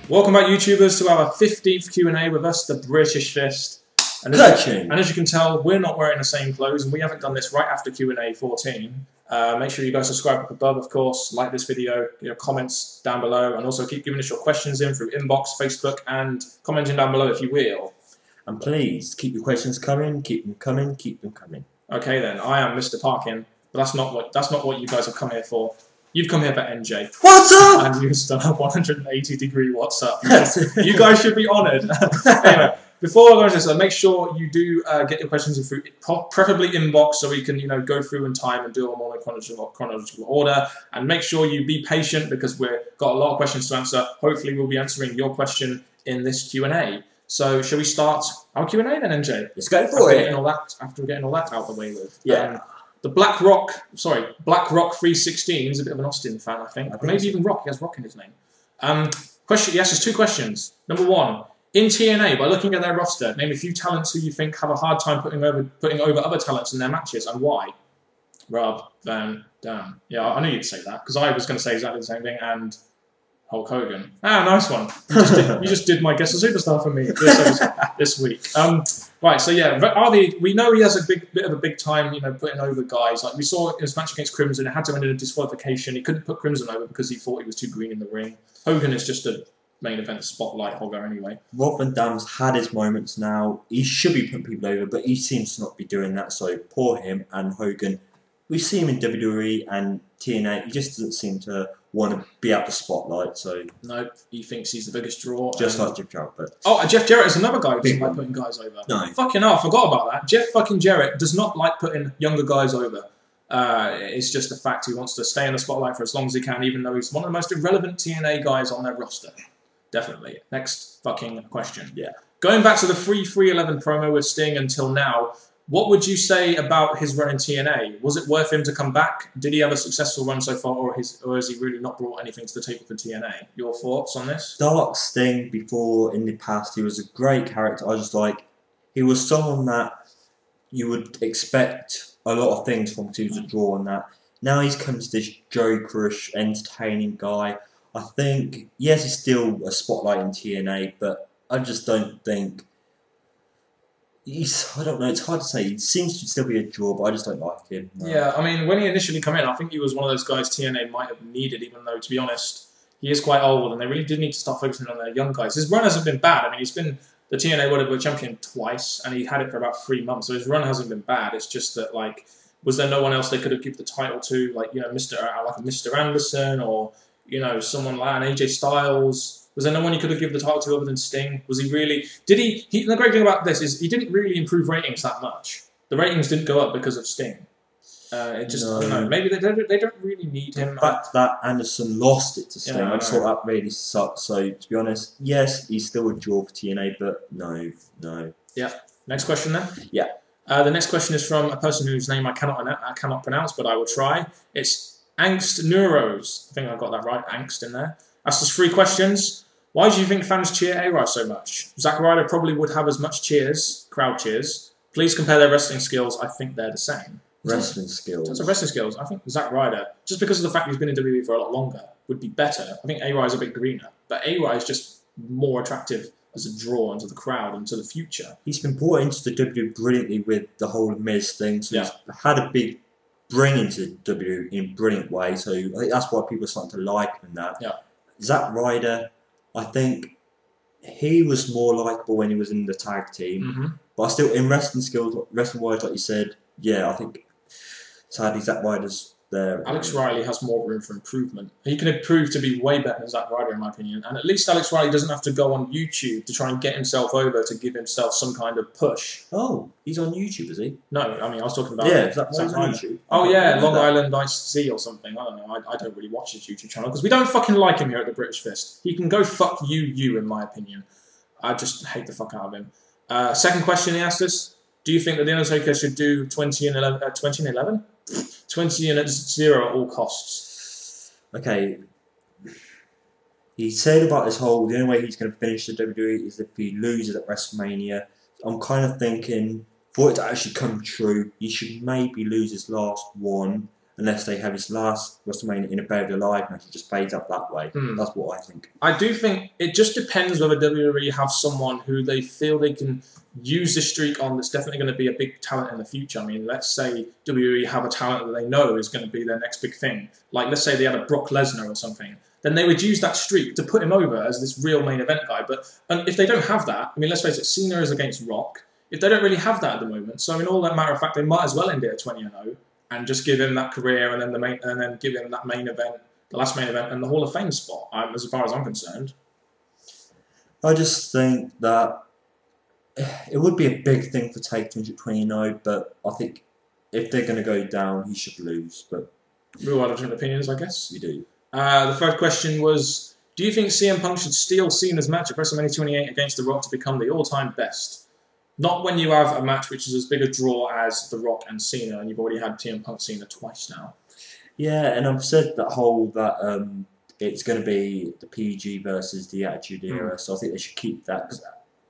Welcome back, YouTubers, to our 15th Q&A with us, the British Fist. And as you can tell, we're not wearing the same clothes, and we haven't done this right after Q&A 14. Make sure you guys subscribe up above, of course, like this video, comments down below, and also keep giving us your questions in through inbox, Facebook, and commenting down below if you will. And please, keep your questions coming, keep them coming, keep them coming. Okay then, I am Mr. Parkin, but that's not what you guys have come here for. You've come here for NJ. What's up? And you've done a 180-degree what's up. You guys should be honoured. Anyway, before I go into this, make sure you do get your questions in through, preferably inbox, so we can go through in time and do them all in chronological order. And make sure you be patient because we've got a lot of questions to answer. Hopefully, we'll be answering your question in this Q&A. So, shall we start our Q&A then, NJ? Let's go for it. After getting all that out of the way with. Yeah. The Black Rock 316 is a bit of an Austin fan, I think. Maybe even Rock. He has Rock in his name. He asks us two questions. Number one, in TNA, by looking at their roster, name a few talents who you think have a hard time putting over other talents in their matches, and why? Rob Van Dam. Yeah, I knew you'd say that, because I was going to say exactly the same thing, and Hulk Hogan. Ah, nice one. You just did my Guess a Superstar for me this week. Right, so yeah, we know he has a bit of a big time, putting over guys. Like we saw in his match against Crimson, it had to end in a disqualification. He couldn't put Crimson over because he thought he was too green in the ring. Hogan is just a main event spotlight hogger anyway. Rob Van Dam's had his moments now. He should be putting people over, but he seems to not be doing that. So poor him. And Hogan, we see him in WWE and TNA. He just doesn't seem to want to be out the spotlight. So nope, he thinks he's the biggest draw. Just like Jeff Jarrett. But Jeff Jarrett is another guy who doesn't like putting guys over. No. Fucking hell, I forgot about that. Jeff fucking Jarrett does not like putting younger guys over. It's just a fact. He wants to stay in the spotlight for as long as he can, even though he's one of the most irrelevant TNA guys on their roster. Definitely. Next fucking question. Yeah. Going back to the 3-3-11 promo with Sting until now, what would you say about his run in TNA? Was it worth him to come back? Did he have a successful run so far, or has he really not brought anything to the table for TNA? Your thoughts on this? Dark Sting, before in the past, he was a great character. I just he was someone that you would expect a lot of things from, because he was a draw on that. Now he's come to this jokerish, entertaining guy. I think, yes, he's still a spotlight in TNA, but I just don't think... I don't know, it's hard to say. He seems to still be a draw, but I just don't like him. No. Yeah, I mean, when he initially came in, I think he was one of those guys TNA might have needed, even though, to be honest, he is quite old, and they really did need to start focusing on their young guys. His run hasn't been bad. I mean, he's been the TNA World Heavyweight Champion twice, and he had it for about 3 months, so his run hasn't been bad. It's just that, was there no one else they could have given the title to, Mr. Anderson, or, someone like an AJ Styles? Was there no one you could have given the title to other than Sting? Was he really... The great thing about this is he didn't really improve ratings that much. The ratings didn't go up because of Sting. I don't know. Maybe they don't really need him. The fact that Anderson lost it to Sting, I just thought that really sucked. So, to be honest, yes, he's still a draw for TNA, but no. Yeah. Next question then? Yeah. The next question is from a person whose name I cannot pronounce, but I will try. It's Angst Neuros. I think I got that right. Angst in there. Asked us 3 questions. Why do you think fans cheer A-Ryder so much? Zack Ryder probably would have as much crowd cheers. Please compare their wrestling skills. I think they're the same. Wrestling skills? That's wrestling skills. I think Zack Ryder, just because of the fact he's been in WWE for a lot longer, would be better. I think A-Ryder's a bit greener. But A-Ryder's just more attractive as a draw into the crowd and to the future. He's been brought into the WWE brilliantly with the whole Miz thing. So he's had a big bring into WWE in a brilliant way. So I think that's why people are starting to like him in that. Yeah. Zack Ryder, I think he was more likeable when he was in the tag team. But still, in wrestling skills, wrestling-wise, like you said, yeah, I think sadly Zack Ryder's there. Alex Riley has more room for improvement. He can improve to be way better than Zack Ryder, in my opinion. And at least Alex Riley doesn't have to go on YouTube to try and get himself over to give himself some kind of push. Oh, he's on YouTube, is he? No, I mean, I was talking about... Yeah, Zack Ryder on YouTube. Oh, yeah, Long Island IC or something. I don't know. I don't really watch his YouTube channel because we don't fucking like him here at the British Fist. He can go fuck you, in my opinion. I just hate the fuck out of him. Second question he asked us. Do you think that The Undertaker should do 20 and 0 at all costs? Okay. He said about this whole, the only way he's going to finish the WWE is if he loses at WrestleMania. I'm kind of thinking, for it to actually come true, he should maybe lose his last one unless they have his last WrestleMania in a Buried Alive match. It just fades up that way. That's what I think. I do think it just depends whether WWE have someone who they feel they can use this streak on that's definitely going to be a big talent in the future. I mean, let's say WWE have a talent that they know is going to be their next big thing. Like, let's say they had a Brock Lesnar or something. Then they would use that streak to put him over as this real main event guy. But if they don't have that, I mean, let's face it, Cena is against Rock. If they don't really have that at the moment, so in all that matter of fact, they might as well end it at 20-0 and just give him that career and then give him that main event, the last main event, and the Hall of Fame spot. As far as I'm concerned, I just think that it would be a big thing for Taker to at 20-0, but I think if they're going to go down, he should lose. But we all have different opinions, I guess. We do. The third question was, do you think CM Punk should steal Cena's match at WrestleMania 28 against The Rock to become the all-time best? Not when you have a match which is as big a draw as The Rock and Cena, and you've already had CM Punk Cena twice now. Yeah, and I've said that it's going to be the PG versus the Attitude Era, so I think they should keep that.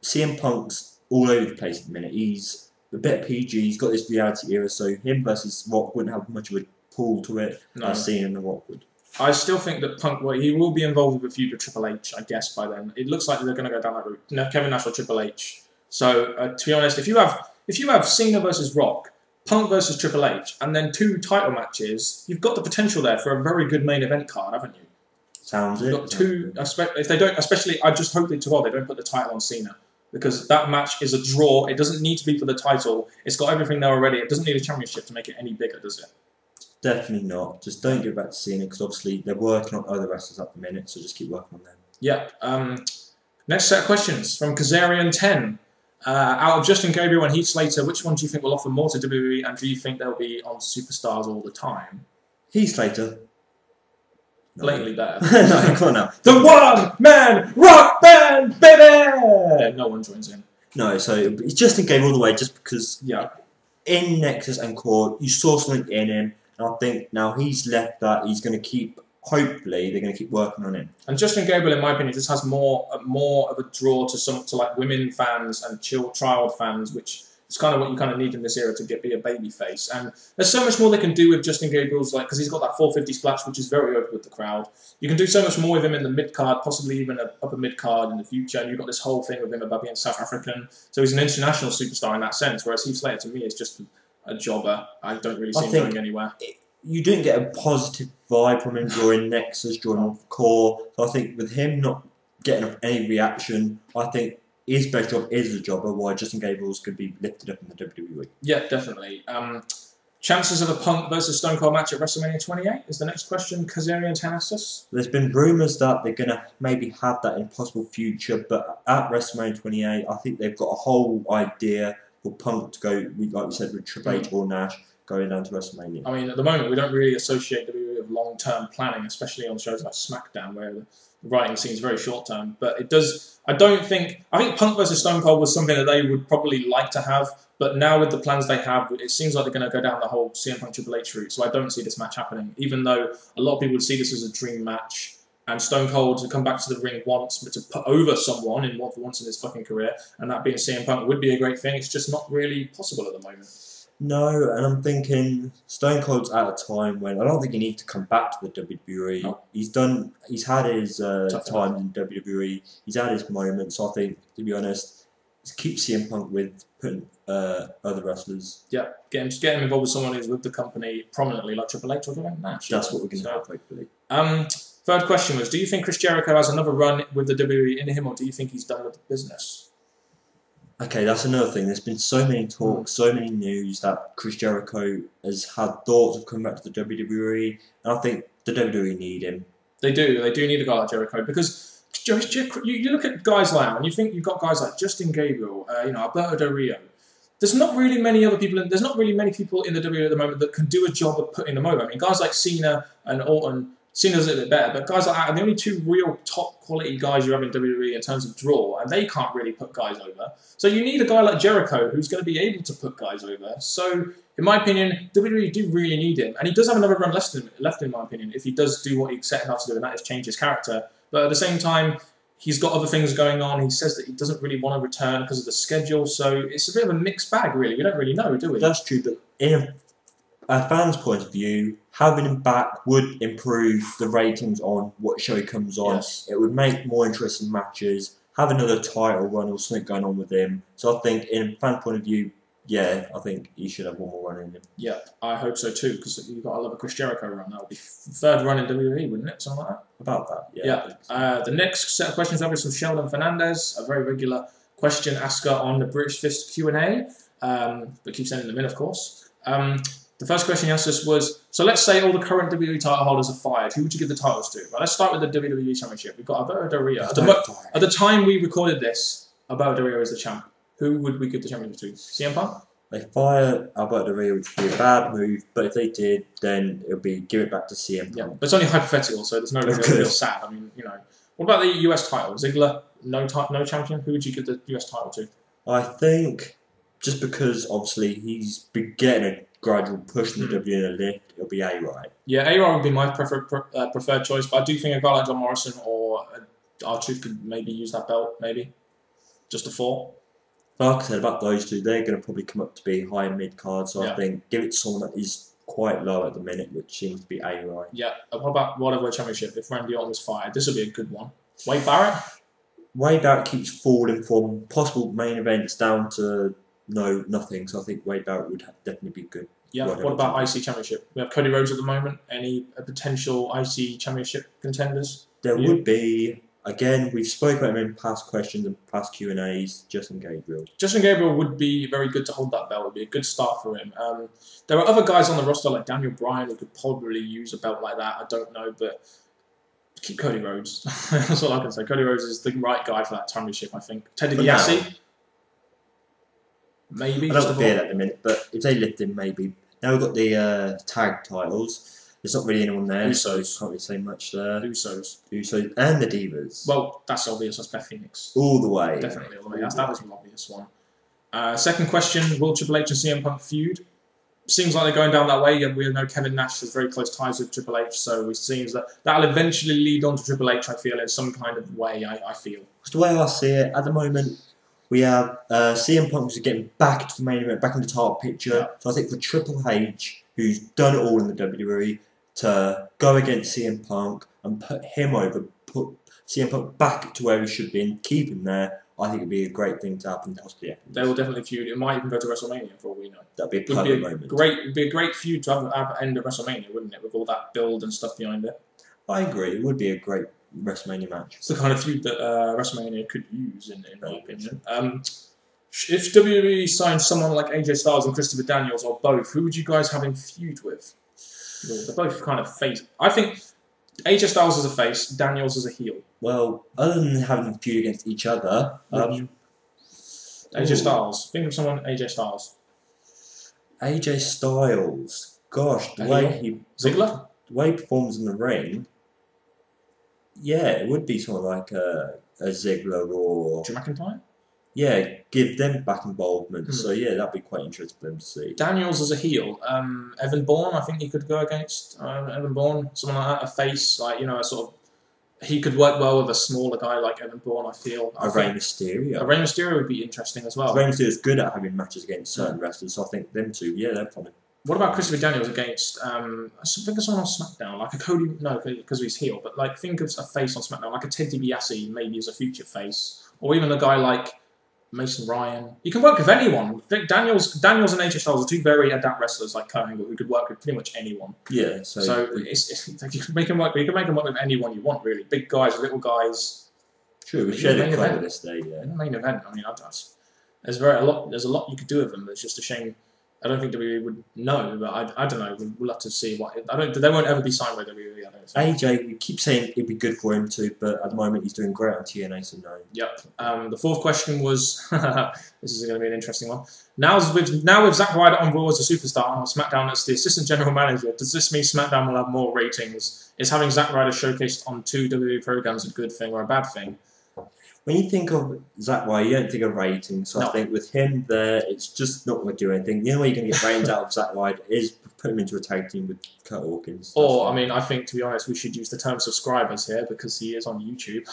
CM Punk's all over the place at the minute. He's a bit PG, he's got this reality era, so him versus Rock wouldn't have much of a pull to it as Cena and The Rock would. I still think that Punk, he will be involved with a feud with Triple H, I guess, by then. It looks like they're going to go down that route. No, Kevin Nash or Triple H. So, to be honest, if you have Cena versus Rock, Punk versus Triple H, and then 2 title matches, you've got the potential there for a very good main event card, haven't you? Sounds it. You've got 2, if they don't, especially, I just hope they don't put the title on Cena. Because that match is a draw. It doesn't need to be for the title. It's got everything there already. It doesn't need a championship to make it any bigger, does it? Definitely not. Just don't give it back to Cena, because obviously they're working on other wrestlers at the minute, so just keep working on them. Yeah. Next set of questions from Kazarian10. Out of Justin Gabriel and Heath Slater, which one do you think will offer more to WWE, and do you think they'll be on Superstars all the time? Heath Slater. Blatantly better. No, come on now. The one-man rock band, baby! No one joins in. No, so it's Justin Gabriel all the way, just because in Nexus and Core, you saw something in him, and I think now he's left that, he's going to keep, hopefully, they're going to keep working on him. And Justin Gabriel, in my opinion, just has more of a draw to like women fans and child fans, which is kind of what you kind of need in this era to be a baby face. And there's so much more they can do with Justin Gabriel's, like, because he's got that 450 splash, which is very open with the crowd. You can do so much more with him in the mid card, possibly even an upper mid card in the future. And you've got this whole thing with him about being South African, so he's an international superstar in that sense. Whereas Heath Slater, to me, is just a jobber. I don't really see him going anywhere. You didn't get a positive vibe from him during Nexus, during Core. So I think with him not getting any reaction, I think his best job is the jobber, why Justin Gabriel's could be lifted up in the WWE. Yeah, definitely. Chances of a Punk versus Stone Cold match at WrestleMania 28 is the next question. Kazarian asks us. There's been rumours that they're going to maybe have that in possible future, but at WrestleMania 28, I think they've got a whole idea for Punk to go, like we said, with Triple H or Nash, going down to WrestleMania. I mean, at the moment, we don't really associate WWE with long-term planning, especially on shows like SmackDown, where the writing seems very short-term. But it does. I think Punk versus Stone Cold was something that they would probably like to have. But now with the plans they have, it seems like they're going to go down the whole CM Punk Triple H route. So I don't see this match happening, even though a lot of people would see this as a dream match. And Stone Cold to come back to the ring once, but to put over someone for once in his fucking career, and that being CM Punk would be a great thing. It's just not really possible at the moment. No, and I'm thinking Stone Cold's at a time when I don't think he needs to come back to the WWE. No. He's had his time in WWE. He's had his moments. So I think, to be honest, keep CM Punk with putting other wrestlers. Yeah, get him involved with someone who's with the company prominently, like Triple H or Nash. That's what we're going to have, hopefully. Third question was, do you think Chris Jericho has another run with the WWE in him, or do you think he's done with the business? Okay, that's another thing. There's been so many talks, so many news that Chris Jericho has had thoughts of coming back to the WWE, and I think the WWE need him. They do need a guy like Jericho, because you look at guys like him, and you think you've got guys like Justin Gabriel, Alberto Del Rio. There's not really many people in the WWE at the moment that can do a job of putting them over. I mean, guys like Cena and Orton. Cena's a little bit better, but guys like that are the only 2 real top quality guys you have in WWE in terms of draw, and they can't really put guys over. So you need a guy like Jericho who's going to be able to put guys over. So, in my opinion, WWE do really need him, and he does have another run left in my opinion, if he does do what he set out to do, and that is change his character. But at the same time, he's got other things going on. He says that he doesn't really want to return because of the schedule, so it's a bit of a mixed bag, really. We don't really know, do we? That's true, but in a fan's point of view, having him back would improve the ratings on what show he comes on. Yes. It would make more interesting matches, have another title run or something going on with him. So I think, in a fan point of view, yeah, I think he should have one more run in him. Yeah, I hope so too, because you've got to love a Chris Jericho run. That would be third run in WWE, wouldn't it? Something like that. About that, yeah. Yeah. The next set of questions are from Sheldon Fernandez, a very regular question asker on the British Fist Q&A, but keep sending them in, of course. The first question he asked us was, so let's say all the current WWE title holders are fired. Who would you give the titles to? Well, let's start with the WWE Championship. We've got Alberto Del Rio. At the time we recorded this, Alberto Del Rio is the champ. Who would we give the championship to? CM Punk? They fire Alberto Del Rio, which would be a bad move, but if they did, then it would be give it back to CM Punk. Yeah, but it's only hypothetical, so there's no real sad. I mean, you know. What about the US title? Ziggler, no champion? Who would you give the US title to? I think, just because obviously he's been getting a gradual push in the W in a lift, it'll be A-Ride. Yeah, A-Ride would be my preferred choice, but I do think a guy like John Morrison or R-Truth could maybe use that belt, maybe. Just a 4. Like I said about those two, they're going to probably come up to be high mid-card, so I think give it to someone that is quite low at the minute, which seems to be A-Ride. Yeah, what about whatever championship? If Randy Orton was fired, this would be a good one. Wade Barrett? Wade Barrett keeps falling from possible main events down to nothing, so I think Wade Barrett would definitely be good. Yeah, what about IC Championship? We have Cody Rhodes at the moment. Any potential IC Championship contenders? There would be, again, we've spoken about him in past questions and past Q&As, Justin Gabriel. Justin Gabriel would be very good to hold that belt. It would be a good start for him. There are other guys on the roster like Daniel Bryan who could probably use a belt like that. I don't know, but keep Cody Rhodes. That's all I can say. Cody Rhodes is the right guy for that championship, I think. Ted DiBiase? Maybe. I don't fear that at the minute, but if they lift him, maybe. Now we've got the tag titles. There's not really anyone there, so can't really say much there. Usos, and the Divas. Well, that's obvious. That's Beth Phoenix. All the way. Definitely all the way. That was an obvious one. Second question, will Triple H and CM Punk feud? Seems like they're going down that way. We know Kevin Nash has very close ties with Triple H, so it seems that that'll eventually lead on to Triple H, I feel, in some kind of way, I feel. That's the way I see it. At the moment, we have CM Punk who's getting back into the main event, back in the title picture. Yeah. So I think for Triple H, who's done it all in the WWE, to go against CM Punk and put him over, put CM Punk back to where he should be and keep him there, I think it'd be a great thing to happen. They will definitely feud. It might even go to WrestleMania for all we know. That'd be a perfect moment. It'd be a great feud to have end of WrestleMania, wouldn't it? With all that build and stuff behind it. I agree. It would be a great WrestleMania match. It's the kind of feud that WrestleMania could use, in my opinion. If WWE signed someone like AJ Styles and Christopher Daniels, or both, who would you guys have him feud with? They're both kind of face. I think AJ Styles is a face, Daniels is a heel. Well, other than having them feud against each other, AJ Styles. Think of someone AJ Styles. AJ Styles. Gosh, the way he performs in the ring. Yeah, it would be someone like a Ziggler or Drew McIntyre. Yeah, give them back involvement. So yeah, that'd be quite interesting for them to see. Daniels as a heel. Evan Bourne, I think he could go against Evan Bourne, someone like that, a face, like, you know, a sort of. He could work well with a smaller guy like Evan Bourne, I feel. Rey Mysterio. Rey Mysterio would be interesting as well. Rey Mysterio is good at having matches against certain wrestlers, so I think them two, yeah, they're funny. What about Christopher Daniels against, think of someone on SmackDown, like a Cody, no, because he's heel, but like think of a face on SmackDown, like a Ted DiBiase maybe as a future face, or even a guy like Mason Ryan. You can work with anyone. Daniels and AJ Styles are two very adept wrestlers like Kurt Angle who could work with pretty much anyone. Yeah, so it's you can make them work. You can make them work with anyone you want, really. Big guys, little guys. True, we shared it quite this day. Yeah, in the main event, I mean, there's a lot you could do with them. It's just a shame. I don't think WWE would know, but I don't know. We'll have to see what. They won't ever be signed by WWE. I don't think. AJ, we keep saying it'd be good for him too, but at the moment he's doing great on TNA, so no. Yep. The fourth question was, this is going to be an interesting one. Now with Zack Ryder on Raw as a superstar and on SmackDown as the assistant general manager, does this mean SmackDown will have more ratings? Is having Zack Ryder showcased on 2 WWE programs a good thing or a bad thing? When you think of Zack Ryder, you don't think of ratings. So I think with him there, it's just not going to do anything. The only way you're going to get ratings out of Zack Ryder is put him into a tag team with Kurt Hawkins. Or, I mean, I think, to be honest, we should use the term subscribers here because he is on YouTube.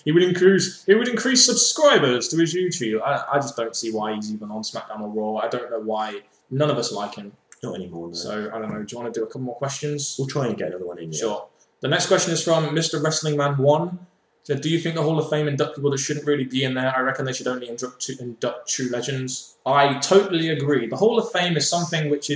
He would increase subscribers to his YouTube. I just don't see why he's even on SmackDown or Raw. I don't know why. None of us like him. Not anymore, no. So, I don't know, do you want to do a couple more questions? We'll try and get another one in. Yeah. Sure. The next question is from Mr. Wrestling Man 1. So, do you think the Hall of Fame induct people that shouldn't really be in there? I reckon they should only induct true legends. I totally agree. The Hall of Fame is something which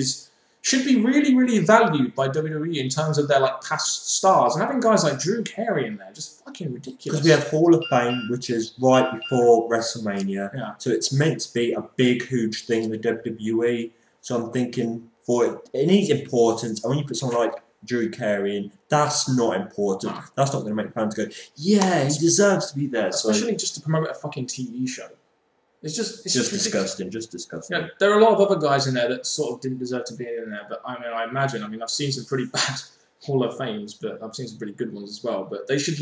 should be really, really valued by WWE in terms of their past stars. And having guys like Drew Carey in there, just fucking ridiculous. Because we have Hall of Fame, which is right before WrestleMania. Yeah. So it's meant to be a big, huge thing in the WWE. So I'm thinking it needs importance. And when you put someone like Drew Carey in, that's not important. No. That's not going to make fans go, yeah, he deserves to be there. Especially just to promote a fucking TV show. It's just disgusting. Just disgusting. Yeah, there are a lot of other guys in there that sort of didn't deserve to be in there. But I imagine. I've seen some pretty bad Hall of Fames, but I've seen some pretty good ones as well. But they should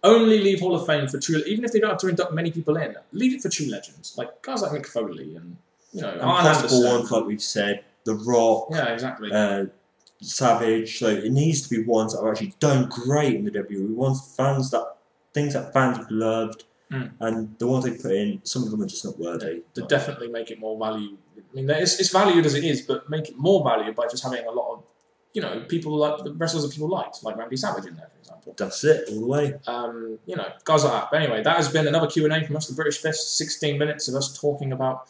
only leave Hall of Fame for true. Even if they don't have to induct many people in, leave it for true legends, like guys like Mick Foley and possible ones like we've said, The Rock. Yeah, exactly. Savage. So it needs to be ones that are actually done great in the WWE. Things that fans have loved. And the ones they put in, some of them are just not worthy. To definitely make it more value. It's valued as it is, but make it more valued by just having a lot of, people like the wrestlers that people liked, like Randy Savage in there, for example. That's it, all the way. Guys like that. But anyway, that has been another Q&A from us, the British Fist. 16 minutes of us talking about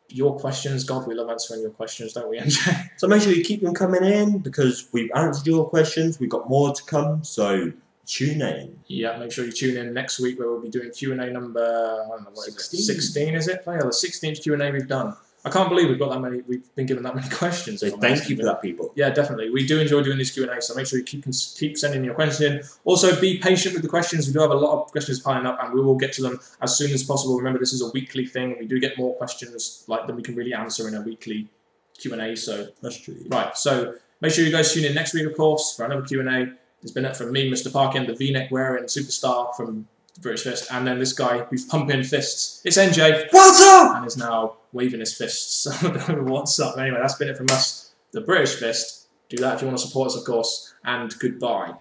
your questions. God, we love answering your questions, don't we, NJ? So make sure you keep them coming in, because we've answered your questions. We've got more to come, so tune in. Yeah, make sure you tune in next week where we'll be doing Q&A number 16, is it? Yeah, the 16th Q&A we've done. I can't believe we've got that many. We've been given that many questions. So thank you for that, people. Yeah, definitely. We do enjoy doing these Q&A, so make sure you keep sending your questions in. Also, be patient with the questions. We do have a lot of questions piling up, and we will get to them as soon as possible. Remember, this is a weekly thing. We do get more questions than we can really answer in a weekly Q&A. So that's true. Right. So make sure you guys tune in next week, of course, for another Q&A. It's been from me, Mr. Parkin, the V-neck wearing superstar from the British Fist, and then this guy who's pumping fists. It's NJ. What's up? And is now waving his fists. I don't know what's up. Anyway, that's been it from us, the British Fist. Do that if you want to support us, of course, and goodbye.